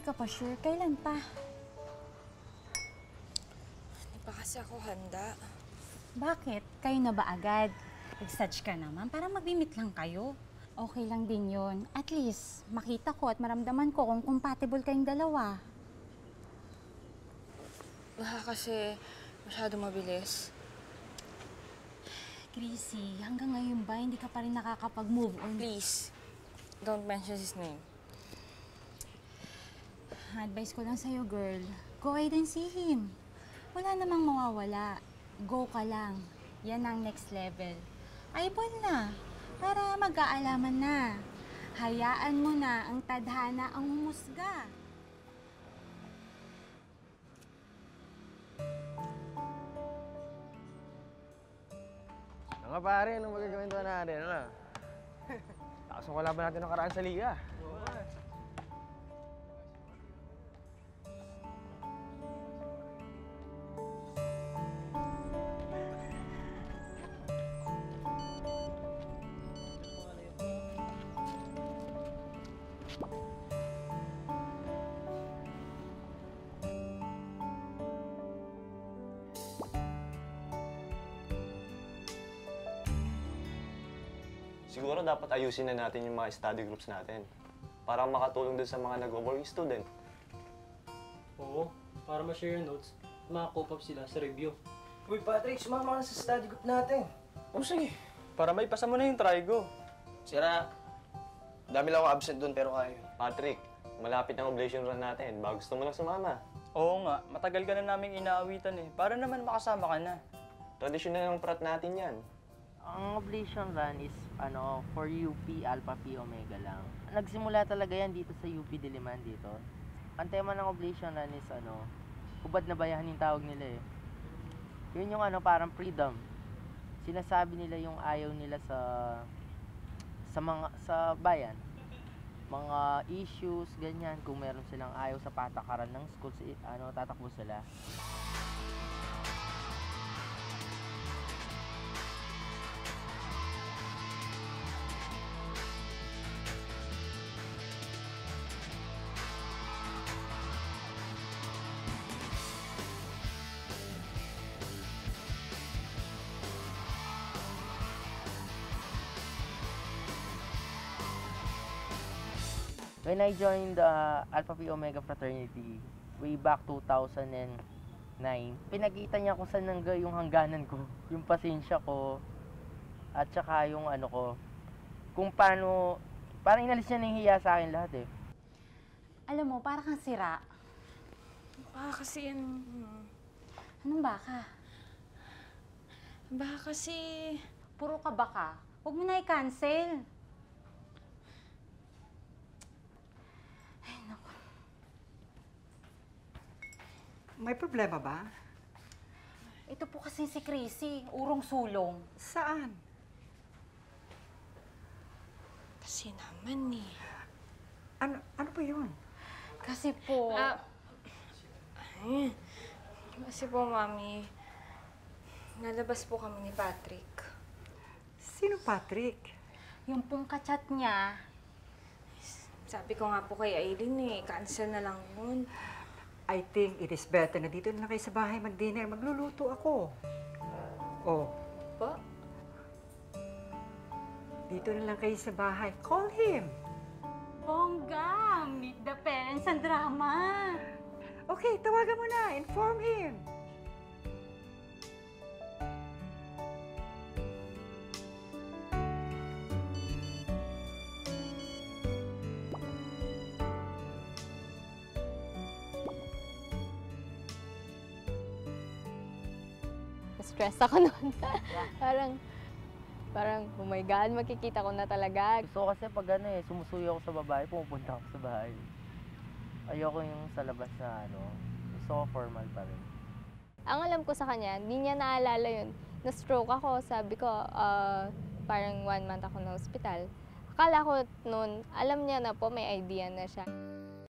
ka pa sure? Kailan pa? Hindi pa kasi ako handa. Bakit? Kayo na ba agad? Nag-search ka naman, parang mag-meet lang kayo. Okay lang din yun. At least, makita ko at maramdaman ko kung compatible kayong dalawa. Baka kasi masyado mabilis. Chrissy, hanggang ngayon ba hindi ka pa rin nakakapag-move on? Please, don't mention his name. Advice ko lang sa'yo, girl. Go ahead and see him. Wala namang mawawala. Go ka lang. Yan ang next level. Eyeball na. Para mag-aalaman na. Hayaan mo na ang tadhana ang humusga. Nga pare, anong magagawin to natin? Ano? Tapos ang wala ba natin nakaraan sa liga? Siguro dapat ayusin na natin yung mga study groups natin para makatulong din sa mga nag-working student. Oo, para ma-share yung notes, maka-cope up sila sa review. Uy, Patrick, sumama ka na sa study group natin. O sige, para maipasa mo na yung trigo. Sira, dami lang ako absent doon pero kaya. Patrick, malapit ang oblation run natin. Baka gusto mo lang sumama. Oo nga, matagal ka na naming inaawitan eh. Para naman makasama ka na. Tradisyonal ng prat natin yan. Ang oblation run is for UP Alpha Phi Omega lang. Nagsimula talaga yan dito sa UP Diliman dito. Ang tema ng oblation run is hubad na bayahan yung tawag nila eh. Yun yung parang freedom. Sinasabi nila yung ayaw nila sa bayan. Mga issues, ganyan. Kung meron silang ayaw sa patakaran ng schools, tatakbo sila. When I joined the Alpha Phi Omega Fraternity way back 2009, pinakita niya kung saan yung hangganan ko, yung pasensya ko, at saka yung ko, kung paano, parang inalis niya na yung hiya sa akin lahat eh. Alam mo, para kang sira. Baka kasi yan... Anong baka? Baka kasi... Puro ka baka. Huwag mo na i-cancel. Ay, naku. May problema ba? Ito po kasi si Chrissy, urong-sulong. Saan? Kasi naman eh. Ano ba yun? Kasi po... Kasi po, Mami, nalabas po kami ni Patrick. Sino Patrick? Yung pong kachat niya, Sabi ko nga po kay Aileen eh, cancel na lang yun. I think it is better na dito na kayo sa bahay mag-dinner. Magluluto ako. Oh, Po? dito na lang kayo sa bahay. Call him. bongga! Meet the parents and drama! Okay, tawagan mo na. Inform him. Stress ako noon. parang, oh my God, makikita ko na talaga. Gusto ko kasi pag sumusuyo ako sa babae, pumupunta ako sa bahay. Ayoko yung sa labas na gusto ko formal pa rin. Ang alam ko sa kanya, hindi niya naalala yun. Na-stroke ako, sabi ko, parang 1 month ako na hospital. Akala ko noon, alam niya na po, may idea na siya.